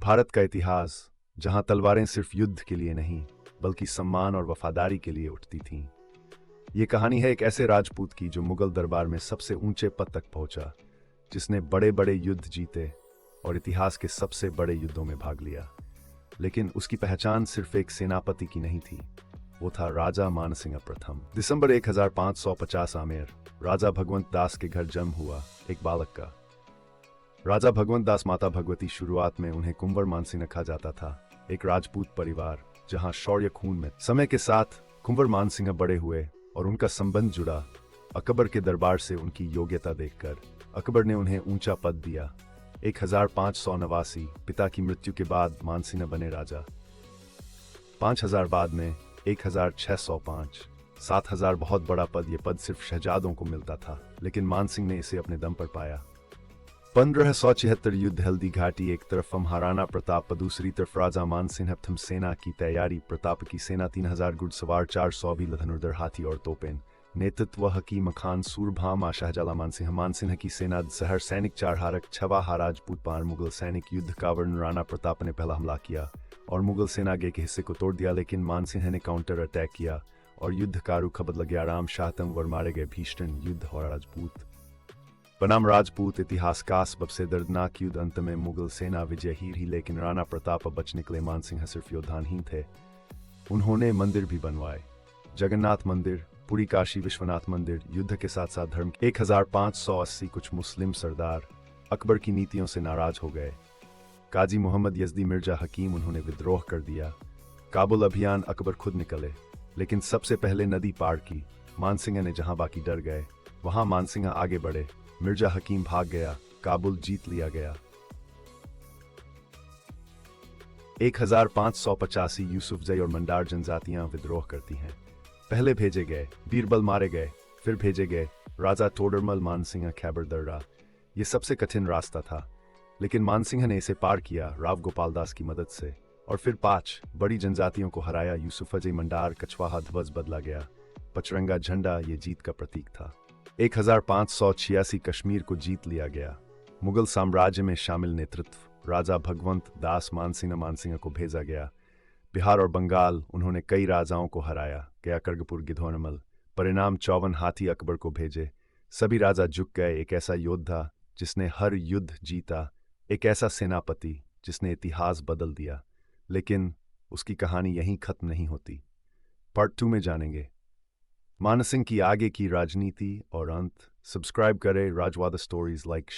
भारत का इतिहास, जहां तलवारें सिर्फ युद्ध के लिए नहीं बल्कि सम्मान और वफादारी के लिए उठती थीं। ये कहानी है एक ऐसे राजपूत की जो मुगल दरबार में सबसे ऊंचे पद तक पहुंचा, जिसने बड़े बड़े युद्ध जीते और इतिहास के सबसे बड़े युद्धों में भाग लिया। लेकिन उसकी पहचान सिर्फ एक सेनापति की नहीं थी, वो था राजा मानसिंह प्रथम। दिसंबर 1550 आमेर राजा भगवंत दास के घर जन्म हुआ एक बालक का। राजा भगवंत दास माता भगवती, शुरुआत में उन्हें कुंवर मानसिंह कहा जाता था, एक राजपूत परिवार जहां शौर्य खून में। समय के साथ कुंवर मानसिंह बड़े हुए और उनका संबंध जुड़ा अकबर के दरबार से। उनकी योग्यता देखकर अकबर ने उन्हें ऊंचा पद दिया। 1589 पिता की मृत्यु के बाद मानसिंह बने राजा। 5000 बाद में 1605, 7000 बहुत बड़ा पद। ये पद सिर्फ शहजादों को मिलता था, लेकिन मानसिंह ने इसे अपने दम पर पाया। 1576 युद्ध, हल्दी घाटी। एक तरफ महाराणा प्रताप, दूसरी तरफ राजा मानसिंह प्रथम। सेना की तैयारी। प्रताप की सेना 3000 घुड़सवार, 400 भी धनुर्धर हाथी और तोपें। नेतृत्व हकीम खान सूरभामा शाहजला। मानसिंह की सेना शहर सैनिक, 4 हारक, 6 राजपूत, 5 मुगल सैनिक। युद्ध का वर्ण। राणा प्रताप ने पहला हमला किया और मुगल सेना के एक हिस्से को तोड़ दिया, लेकिन मानसिंह ने काउंटर अटैक किया और युद्ध का रुख बदल गया। राम शाह तंवर मारे गए। भीषण युद्ध और राजपूत बनाम राजपूत इतिहास का सबसे दर्दनाक युद्ध। अंत में मुगल सेना विजय ही, लेकिन राणा प्रताप बच निकले। मानसिंह सिर्फ योद्धा नहीं थे, उन्होंने मंदिर भी बनवाए। जगन्नाथ मंदिर, पुरी काशी विश्वनाथ मंदिर। युद्ध के साथ साथ धर्म। 1580 कुछ मुस्लिम सरदार अकबर की नीतियों से नाराज हो गए। काजी मोहम्मद यजदी, मिर्जा हकीम, उन्होंने विद्रोह कर दिया। काबुल अभियान। अकबर खुद निकले, लेकिन सबसे पहले नदी पार की। मानसिंह ने जहां बाकी डर गए, वहां मानसिंह आगे बढ़े। मिर्जा हकीम भाग गया, काबुल जीत लिया गया। 1585 यूसुफजई और मंडार जनजातियां विद्रोह करती हैं। पहले भेजे गए बीरबल मारे गए, फिर भेजे गए राजा तोडरमल, मानसिंह, खैबर दर्रा। ये सबसे कठिन रास्ता था, लेकिन मानसिंह ने इसे पार किया राव गोपाल दास की मदद से, और फिर 5 बड़ी जनजातियों को हराया। यूसुफजई, मंडार, कछवाहा, ध्वज बदला गया। पचरंगा झंडा ये जीत का प्रतीक था। 1586 कश्मीर को जीत लिया गया। मुगल साम्राज्य में शामिल नेतृत्व। राजा भगवंत दास मानसिंह को भेजा गया। बिहार और बंगाल, उन्होंने कई राजाओं को हराया। गया, करगपुर, गिधौनमल। परिणाम 54 हाथी अकबर को भेजे। सभी राजा झुक गए। एक ऐसा योद्धा जिसने हर युद्ध जीता, एक ऐसा सेनापति जिसने इतिहास बदल दिया। लेकिन उसकी कहानी यहीं खत्म नहीं होती। पार्ट 2 में जानेंगे मानसिंह की आगे की राजनीति और अंत। सब्सक्राइब करें राजवादा स्टोरीज, लाइक